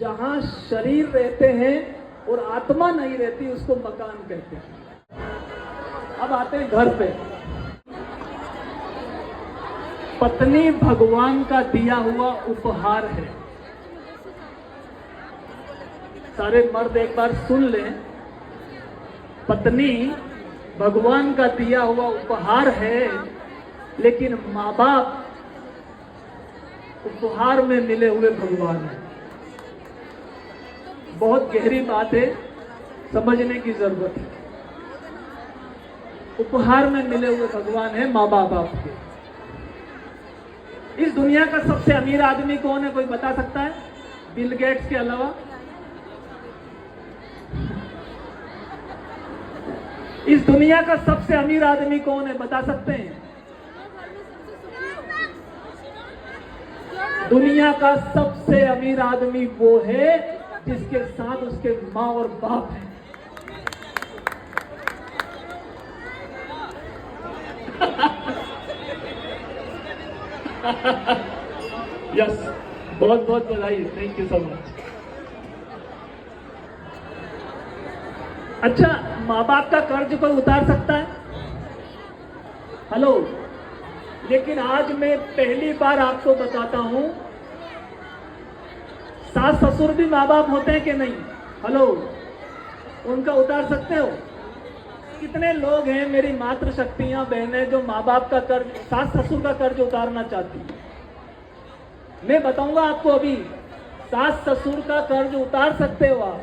जहां शरीर रहते हैं और आत्मा नहीं रहती उसको मकान कहते हैं। अब आते हैं घर पे। पत्नी भगवान का दिया हुआ उपहार है। सारे मर्द एक बार सुन लें, पत्नी भगवान का दिया हुआ उपहार है, लेकिन माँ बाप उपहार में मिले हुए भगवान है। बहुत गहरी बात है, समझने की जरूरत है। उपहार में मिले हुए भगवान है माँ बाप आपके। इस दुनिया का सबसे अमीर आदमी कौन है, कोई बता सकता है? बिल गेट्स के अलावा? इस दुनिया का सबसे अमीर आदमी कौन है, बता सकते हैं? दुनिया का सबसे अमीर आदमी वो है जिसके साथ उसके माँ और बाप है। यस, बहुत बहुत बधाई, थैंक यू सो मच। अच्छा, माँ बाप का कर्ज कोई उतार सकता है? हेलो, लेकिन आज मैं पहली बार आपको बताता हूं, सास ससुर भी माँ बाप होते हैं कि नहीं? हेलो, उनका उतार सकते हो? कितने लोग हैं मेरी मातृशक्तियां बहनें जो माँ बाप का कर्ज, सास ससुर का कर्ज उतारना चाहती? मैं बताऊंगा आपको अभी, सास ससुर का कर्ज उतार सकते हो आप।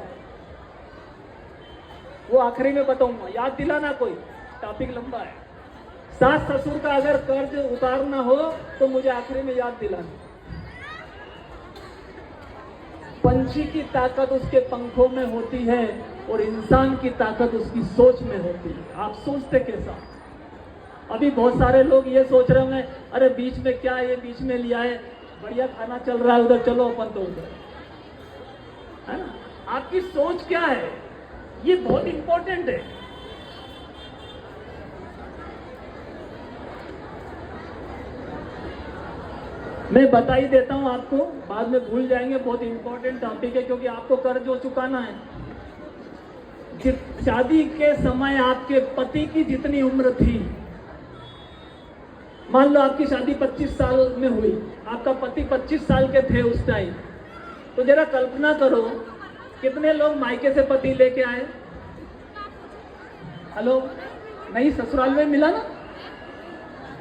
वो आखिरी में बताऊंगा, याद दिलाना, कोई टॉपिक लंबा है। सास ससुर का अगर कर्ज उतारना हो तो मुझे आखिरी में याद दिलाना। पंछी की ताकत उसके पंखों में होती है और इंसान की ताकत उसकी सोच में होती है। आप सोचते कैसा? अभी बहुत सारे लोग ये सोच रहे होंगे, अरे बीच में क्या ये बीच में लिया है, बढ़िया खाना चल रहा है उधर, चलो अपन तो उधर, है ना? आपकी सोच क्या है, ये बहुत इंपॉर्टेंट है। मैं बता ही देता हूं आपको, बाद में भूल जाएंगे। बहुत इंपॉर्टेंट टॉपिक है, क्योंकि आपको कर्ज हो चुकाना है। शादी के समय आपके पति की जितनी उम्र थी, मान लो आपकी शादी 25 साल में हुई, आपका पति 25 साल के थे उस टाइम, तो जरा कल्पना करो कितने लोग मायके से पति लेके आए? हेलो, नहीं, ससुराल में मिला ना?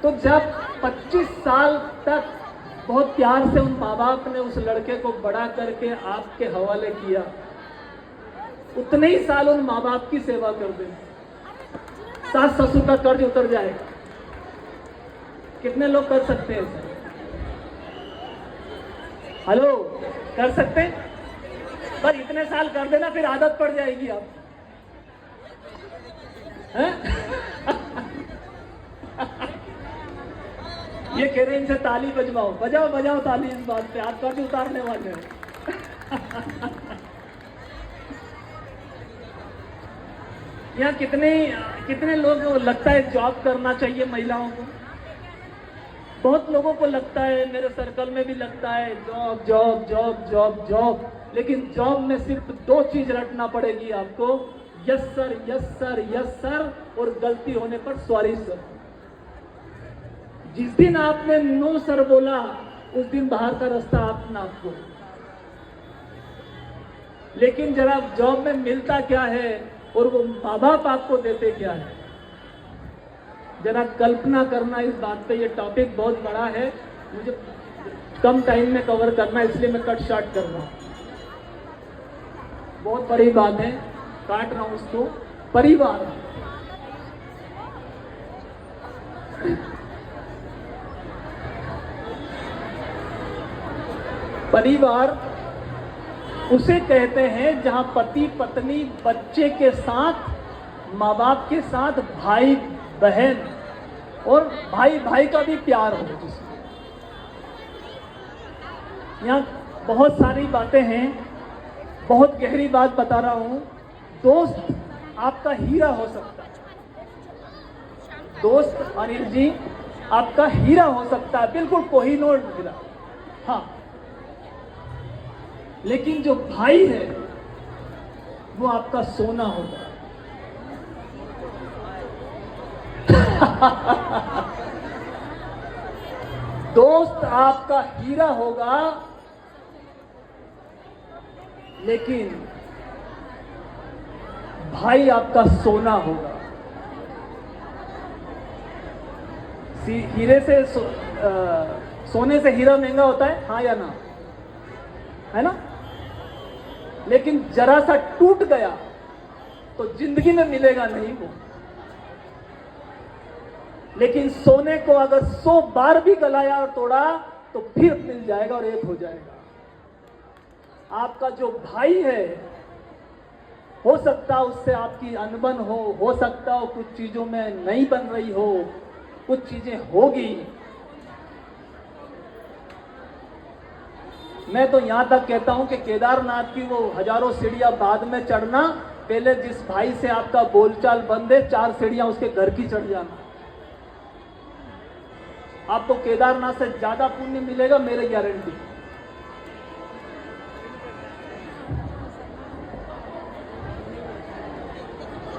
तो जब 25 साल तक बहुत प्यार से उन माँ बाप ने उस लड़के को बड़ा करके आपके हवाले किया, उतने ही साल उन माँ बाप की सेवा कर दें, सास ससुर का कर्ज उतर जाएगा। कितने लोग कर सकते हैं सर? हेलो, कर सकते हैं? बस इतने साल कर देना, फिर आदत पड़ जाएगी आप। ये कह रहे हैं इनसे ताली बजवाओ, बजाओ बजाओ ताली इस बात पे, आप कर्ज उतारने वाले हैं। यहाँ कितने लोग लगता है जॉब करना चाहिए महिलाओं को? बहुत लोगों को लगता है, मेरे सर्कल में भी लगता है, job job job job job. लेकिन जॉब में सिर्फ 2 चीज रटना पड़ेगी आपको, yes sir yes sir yes sir, और गलती होने पर सॉरी सर। जिस दिन आपने नो सर बोला, उस दिन बाहर का रास्ता अपना आपको। लेकिन जरा जॉब में मिलता क्या है और वो माँ बाप आपको देते क्या है, जरा कल्पना करना इस बात पे। ये टॉपिक बहुत बड़ा है, मुझे कम टाइम में कवर करना है, इसलिए मैं कट शॉर्ट कर रहा हूं। बहुत बड़ी बात है, काट रहा हूं उसको। परिवार, परिवार उसे कहते हैं जहां पति पत्नी बच्चे के साथ, माँ बाप के साथ, भाई बहन और भाई भाई का भी प्यार हो। जिसमें यहाँ बहुत सारी बातें हैं, बहुत गहरी बात बता रहा हूं। दोस्त आपका हीरा हो सकता है, दोस्त अनिल जी आपका हीरा हो सकता है, बिल्कुल कोहिनूर हीरा। हाँ, लेकिन जो भाई है वो आपका सोना होगा। दोस्त आपका हीरा होगा, लेकिन भाई आपका सोना होगा। हीरे से सोने से हीरा महंगा होता है, हाँ या ना, है ना? लेकिन जरा सा टूट गया तो जिंदगी में मिलेगा नहीं वो। लेकिन सोने को अगर 100 बार भी गलाया और तोड़ा तो फिर मिल जाएगा और एक हो जाएगा। आपका जो भाई है, हो सकता है उससे आपकी अनबन हो सकता हो कुछ चीजों में नहीं बन रही हो, कुछ चीजें होगी। मैं तो यहां तक कहता हूं कि केदारनाथ की वो हजारों सीढ़ियां बाद में चढ़ना, पहले जिस भाई से आपका बोलचाल बंद है 4 सीढ़ियां उसके घर की चढ़ जाना। आपको केदारनाथ से ज्यादा पुण्य मिलेगा, मेरी गारंटी।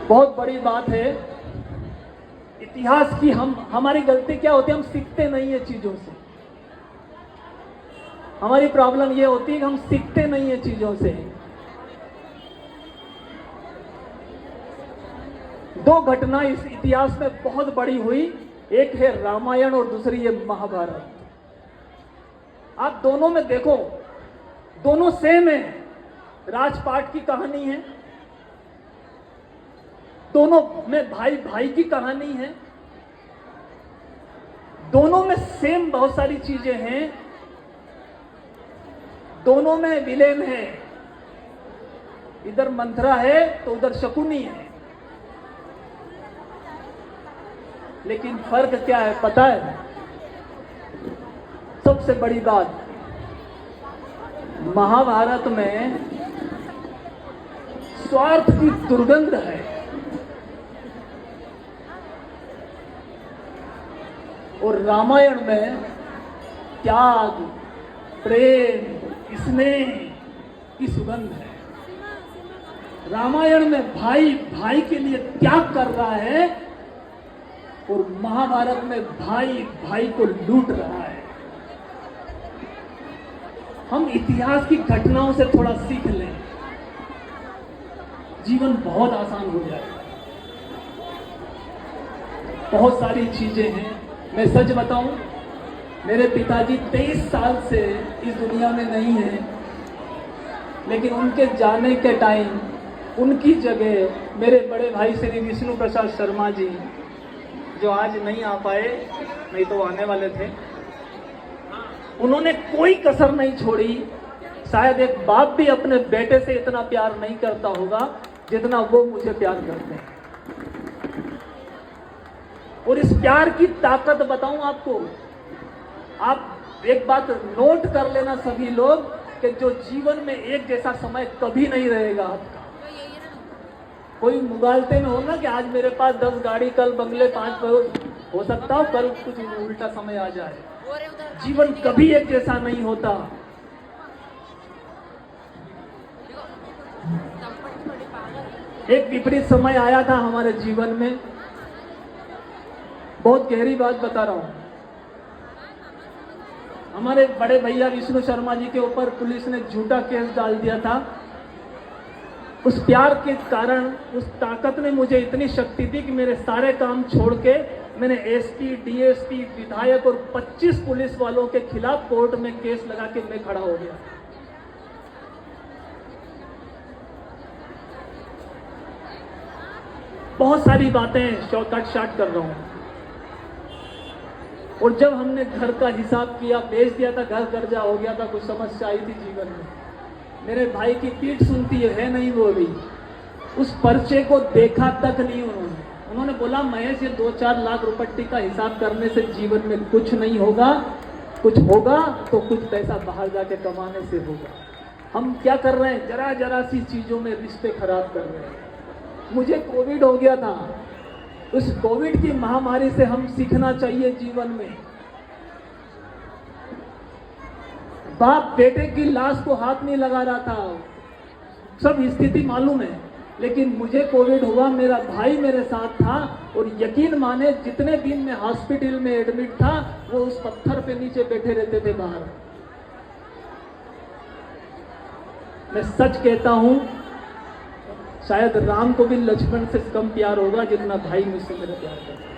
बहुत बड़ी बात है इतिहास की। हमारी गलती क्या होती है, हम सीखते नहीं है चीजों से। हमारी प्रॉब्लम ये होती है कि हम सीखते नहीं है चीजों से। 2 घटना इस इतिहास में बहुत बड़ी हुई, एक है रामायण और दूसरी है महाभारत। आप दोनों में देखो, दोनों सेम है। राजपाट की कहानी है, दोनों में भाई भाई की कहानी है, दोनों में सेम बहुत सारी चीजें हैं, दोनों में विलेन है। इधर मंथरा है तो उधर शकुनी है। लेकिन फर्क क्या है पता है? सबसे बड़ी बात, महाभारत में स्वार्थ की दुर्गंध है और रामायण में त्याग, प्रेम, स्नेह की सुगंध है। रामायण में भाई भाई के लिए त्याग कर रहा है और महाभारत में भाई भाई को लूट रहा है। हम इतिहास की घटनाओं से थोड़ा सीख लें, जीवन बहुत आसान हो जाएगा। बहुत सारी चीजें हैं। मैं सच बताऊं, मेरे पिताजी 23 साल से इस दुनिया में नहीं हैं, लेकिन उनके जाने के टाइम उनकी जगह मेरे बड़े भाई श्री विष्णु प्रसाद शर्मा जी, जो आज नहीं आ पाए, नहीं तो आने वाले थे, उन्होंने कोई कसर नहीं छोड़ी। शायद एक बाप भी अपने बेटे से इतना प्यार नहीं करता होगा जितना वो मुझे प्यार करते हैं। और इस प्यार की ताकत बताऊं आपको, आप एक बात नोट कर लेना सभी लोग, कि जो जीवन में एक जैसा समय कभी नहीं रहेगा आपका। कोई मुगालते में हो ना कि आज मेरे पास 10 गाड़ी, कल बंगले, 5 हो सकता हो कल कुछ उल्टा समय आ जाए। जीवन कभी एक जैसा नहीं होता। एक विपरीत समय आया था हमारे जीवन में, बहुत गहरी बात बता रहा हूं। हमारे बड़े भैया विष्णु शर्मा जी के ऊपर पुलिस ने झूठा केस डाल दिया था। उस प्यार के कारण, उस ताकत ने मुझे इतनी शक्ति दी कि मेरे सारे काम छोड़ के मैंने एसपी, डीएसपी, विधायक और 25 पुलिस वालों के खिलाफ कोर्ट में केस लगा के मैं खड़ा हो गया। बहुत सारी बातें शॉर्ट कर रहा हूं। और जब हमने घर का हिसाब किया, बेच दिया था, घर कर्जा हो गया था, कुछ समस्या आई थी जीवन में, मेरे भाई की पीठ सुनती है नहीं वो अभी, उस पर्चे को देखा तक नहीं उन्होंने बोला महेश ये 2-4 लाख रुपट्टी का हिसाब करने से जीवन में कुछ नहीं होगा, कुछ होगा तो कुछ पैसा बाहर जाके कमाने से होगा। हम क्या कर रहे हैं, जरा जरा सी चीजों में रिश्ते खराब कर रहे हैं। मुझे कोविड हो गया था, उस कोविड की महामारी से हम सीखना चाहिए जीवन में। बाप बेटे की लाश को हाथ नहीं लगा रहा था। सब स्थिति मालूम है, लेकिन मुझे कोविड हुआ, मेरा भाई मेरे साथ था और यकीन माने जितने दिन मैं हॉस्पिटल में एडमिट था वो उस पत्थर पे नीचे बैठे रहते थे बाहर। मैं सच कहता हूं, शायद राम को भी लक्ष्मण से कम प्यार होगा जितना भाई मुझसे मेरा प्यार करता है।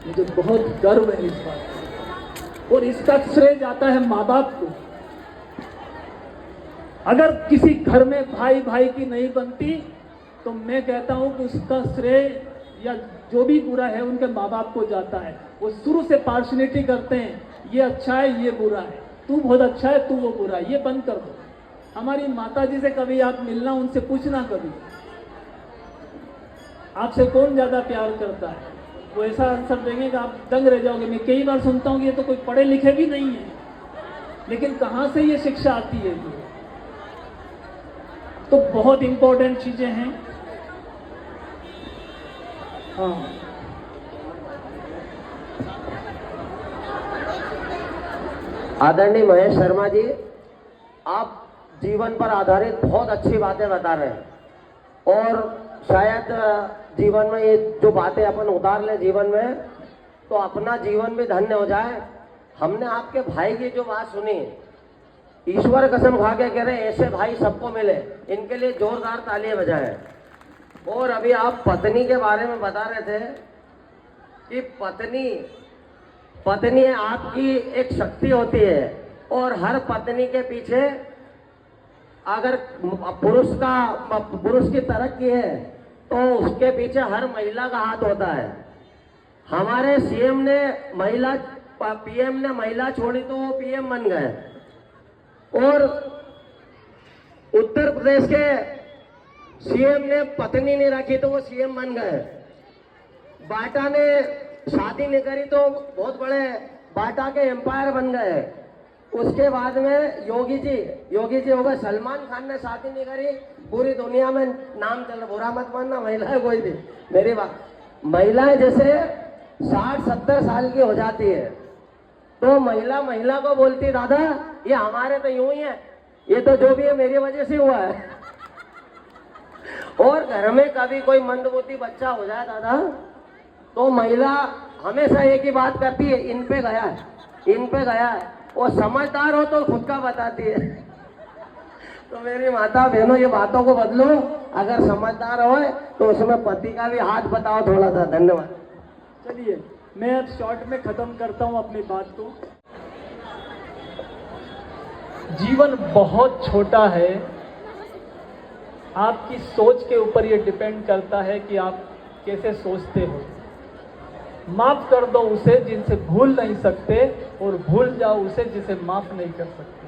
मुझे बहुत गर्व है इस बात का और इसका श्रेय जाता है माँ बाप को। अगर किसी घर में भाई भाई की नहीं बनती तो मैं कहता हूं कि उसका श्रेय या जो भी बुरा है उनके माँ बाप को जाता है। वो शुरू से पार्शलिटी करते हैं, ये अच्छा है ये बुरा है, तू बहुत अच्छा है तू वो बुरा है, ये बंद कर दो। हमारी माता जी से कभी आप मिलना, उनसे पूछना कभी आपसे कौन ज्यादा प्यार करता है, वो ऐसा आंसर देंगे कि आप दंग रह जाओगे। मैं कई बार सुनता हूँ कि ये तो कोई पढ़े लिखे भी नहीं है, लेकिन कहाँ से ये शिक्षा आती है? ये तो बहुत इंपॉर्टेंट चीजें हैं। हाँ, आदरणीय महेश शर्मा जी, आप जीवन पर आधारित बहुत अच्छी बातें बता रहे हैं और शायद जीवन में ये जो बातें अपन उतार लें जीवन में तो अपना जीवन भी धन्य हो जाए। हमने आपके भाई की जो बात सुनी, ईश्वर कसम खा के कह रहे हैं ऐसे भाई सबको मिले, इनके लिए जोरदार तालियां बजाएं। और अभी आप पत्नी के बारे में बता रहे थे कि पत्नी आपकी एक शक्ति होती है और हर पत्नी के पीछे अगर पुरुष की तरक्की है तो उसके पीछे हर महिला का हाथ होता है। हमारे सीएम ने पीएम ने महिला छोड़ी तो वो पीएम बन गए और उत्तर प्रदेश के सीएम ने पत्नी नहीं रखी तो वो सीएम बन गए। बाटा ने शादी नहीं करी तो बहुत बड़े बाटा के एम्पायर बन गए। उसके बाद में योगी जी हो गए। सलमान खान ने शादी नहीं करी, पूरी दुनिया में नाम चल रहा। बुरा मत मानना, महिलाएं कोई भी, मेरी बात, महिलाएं जैसे 60-70 साल की हो जाती है तो महिला को बोलती दादा ये हमारे तो यूं ही है, ये तो जो भी है मेरी वजह से हुआ है। और घर में कभी कोई मंदबुद्धि बच्चा हो जाए दादा तो महिला हमेशा एक ही बात करती है, इन पे गया है। वो समझदार हो तो खुद का बताती है। तो मेरी माता बहनों ये बातों को बदलो, अगर समझदार हो तो उसमें पति का भी हाथ बताओ थोड़ा सा। धन्यवाद। चलिए मैं अब शॉर्ट में खत्म करता हूं अपनी बात को। जीवन बहुत छोटा है, आपकी सोच के ऊपर ये डिपेंड करता है कि आप कैसे सोचते हो। माफ कर दो उसे जिनसे भूल नहीं सकते और भूल जाओ उसे जिसे माफ नहीं कर सकते।